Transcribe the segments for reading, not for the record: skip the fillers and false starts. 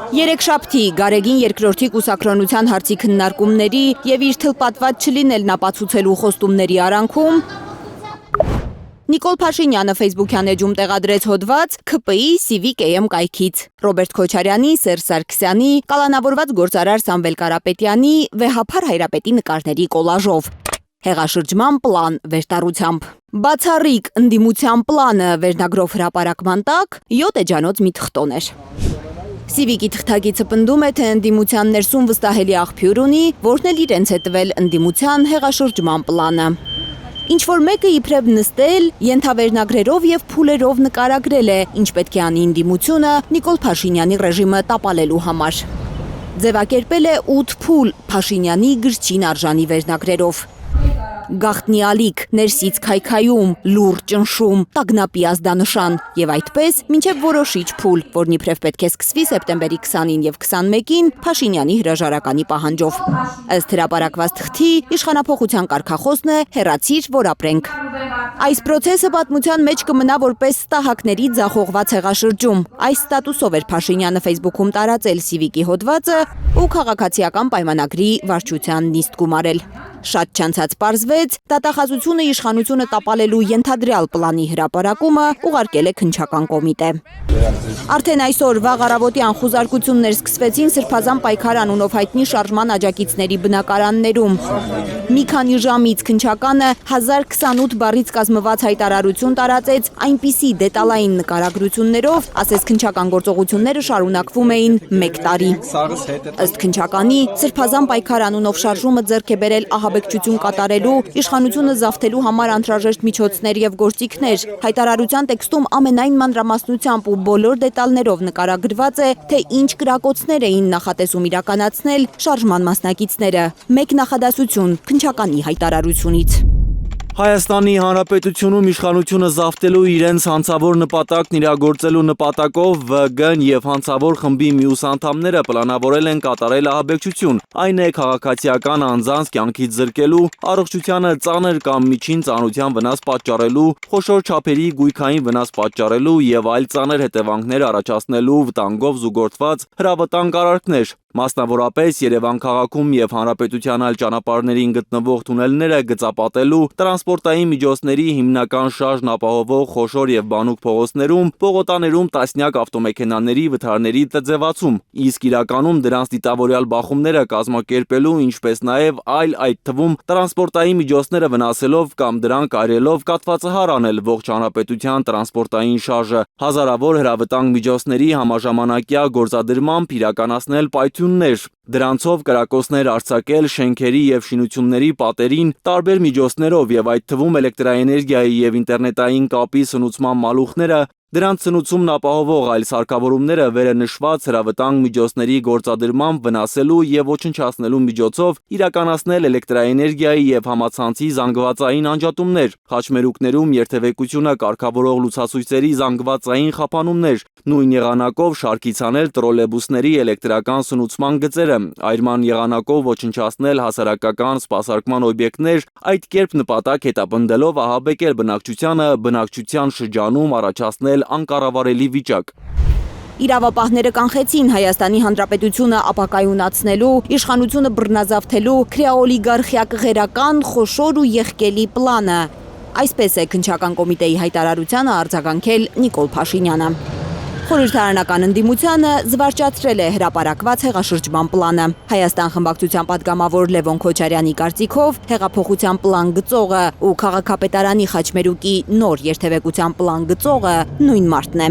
Երեքշաբթի Գարեգին երկրորդի կուսակրոնության հարցի քննարկումների եւ իր թլպատված չլինելն ապացուցելու խոստումների արանքում Նիկոլ Փաշինյանը Facebook-յան էջում տեղադրեց հոդված ՔՊԻ Civic AM կայքից։ Ռոբերտ Քոչարյանի, Սերժ Սարգսյանի, կալանավորված գործարար Սամվել Կարապետյանի, վեհափար Հայրապետի նկարների կոլաժով։ Հեղաշրջման պլան վերտառությամբ։ Բացառիկ ընդդիմության պլանը վերնագրով հրապարակման տակ 7 էջանոց մի թղթոն էր։ Civic-ի թղթակիցը պնդում է, թե ընդդիմության ներսում վստահելի աղբյուր ունի, որն էլ իրենց է տվել ընդդիմության հեղաշրջման պլանը։ Ինչ-որ մեկը իբրև նստել, ենթավերնագրերով եւ փուլերով նկարագրել է, ինչ պետք է անի ընդդիմությունը Նիկոլ Փաշինյանի ռեժիմը տապալելու համար։ Ձևակերպել է 8 փուլ Փաշինյանի գրչին արժանի վերնագրերով։ Գաղտնի ալիք, ներսից քայքայում, լուր ճնշում, տագնապի ազդանշան եւ այդպես մինչեւ որոշիչ փուլ, որն իբրև պետք է սկսվի սեպտեմբերի 20-ին եւ 21-ին Փաշինյանի հրաժարականի պահանջով։ Ըստ հրապարակված թղթի իշխանափոխության կարգախոսն է հեռացիր, որ ապրենք։ Այս process-ը պատմության մեջ կմնա որպես ստահակների ձախողված հեղաշրջում։ Այս ստատուսով էր Փաշինյանը Facebook-ում տարածել Civic-ի հոդվածը ու քաղաքացիական պայմանագրի վարչության նիստ գումարել։ Շատ չանցած պարզվեց, դատախազությունը իշխանությունը տապալելու ենթադրյալ պլանի հրապարակումը ուղարկել է քննչական կոմիտե։ Արդեն այսօր վաղ առավոտյան խուզարկություններ սկսվեցին Սրբազան պայքար անունով հայտնի շարժման աջակիցների բնակարաններում։ Մի քանի ժամից քննչականը 1028 բառից կազմված հայտարարություն տարածեց այնպիսի դետալային նկարագրություններով, ասես քննչական գործողությունները շարունակվում էին 1 տարի։ Ըստ քննչականի, Սրբազան պայքար անունով շարժումը ձեռք է բերել ահաբեկչություն կատարելու, իշխանությունը զավթելու համար անհրաժեշտ միջոցներ եւ գործիքներ։ Հայտարարության տեքստում ամենայն մանրամասնությամբ ու բոլոր դետալներով նկարագրված է, թե ինչ կրակոցներ էին նախատեսում իրականացնել շարժման մասնակիցները։ Մեկ նախադասություն քննչականի հայտարարությունից։ Հայաստանի Հանրապետությունում իշխանությունը զավթելու իրենց հանցավոր նպատակն իրագործելու նպատակով ՎԳ-ն եւ հանցավոր խմբի մյուս անդամները պլանավորել են կատարել ահաբեկչություն։ Այն է քաղաքացիական անձանց կյանքից զրկելու, առողջությանը ծանր կամ միջին ծանրության վնաս պատճառելու, խոշոր չափերի գույքային վնաս պատճառելու եւ այլ ծանր հետևանքներ առաջացնելու վտանգով զուգորդված հրավտանգ արարքներ։ Մասնավորապես Երևան քաղաքում եւ հանրապետության այլ ճանապարհներին գտնվող թունելները գծապատելու, տրանսպորտային միջոցների հիմնական շարժն ապահովող խոշոր եւ բանուկ փողոցներում, պողոտաներում տասնյակ ավտոմեքենաների վթարների տնձևացում, իսկ իրականում դրանց դիտավորյալ բախումները կազմակերպելու, ինչպես նաեւ այլ այդ թվում տրանսպորտային միջոցները վնասելով կամ դրանք այրելով կաթվածահար անել ողջ հանրապետության տրանսպորտային շարժը, հազարավոր հրավտանգ միջոցների համաժամանակյա գործադրմամբ իրականացնել պայթյուններ, դրանցով կրակոցներ արձակել շենքերի եւ շինությունների պատերին տարբեր միջոցներով եւ այդ թվում էլեկտրաէներգիայի եւ ինտերնետային կապի սնուցման մալուխները, դրանց սնուցումն ապահովող այլ սարքավորումները վերը նշված հրավտանգ միջոցների գործադրմամբ վնասելու եւ ոչնչացնելու միջոցով իրականացնել էլեկտրաէներգիայի եւ համացանցի զանգվածային անջատումներ, խաչմերուկներում երթևեկությունը կարգավորող լուսացույցերի զանգվածային խափանումներ, նույն եղանակով շարքից անել տրոլեյբուսների էլեկտրական սնուցման գծերը, այրման եղանակով ոչնչացնել հասարակական սպասարկման օբյեկտներ, այդ կերպ նպատակ հետապնդելով ահաբեկել բնակչությանը, բնակչության շրջանում առաջացնել անկառավարելի վիճակ։ Իրավապահները կանխեցին Հայաստանի Հանրապետությունը ապակայունացնելու, իշխանությունը բռնազավթելու քրեաօլիգարխիա-կղերական խոշոր ու եղկելի պլանը։ Այսպես է քննչական կոմիտեի հայտարարությանը արձագանքել Նիկոլ Փաշինյանը։ Խորհրդարանական ընդդիմությանը զվարճացրել է հրապարակված հեղաշրջման պլանը։ Հայաստան խմբակցության պատգամավոր Լևոն Քոչարյանի կարծիքով հեղափոխության պլան գծողը ու քաղաքապետարանի խաչմերուկի նոր երթևեկության պլան գծողը նույն մարդն է։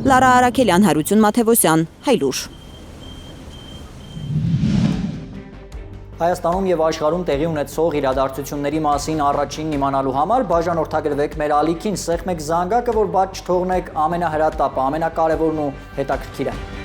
Լարա Արաքելյան, Հարություն Մաթևոսյան, Հայլուր։ Հայաստանում եւ աշխարհում տեղի ունեցող իրադարձությունների մասին առաջինն իմանալու համար բաժանորդագրվեք մեր ալիքին, սեղմեք զանգակը, որ բաց չթողնեք ամենահրատապը, ամենակարևորն ու հետաքրքիրը։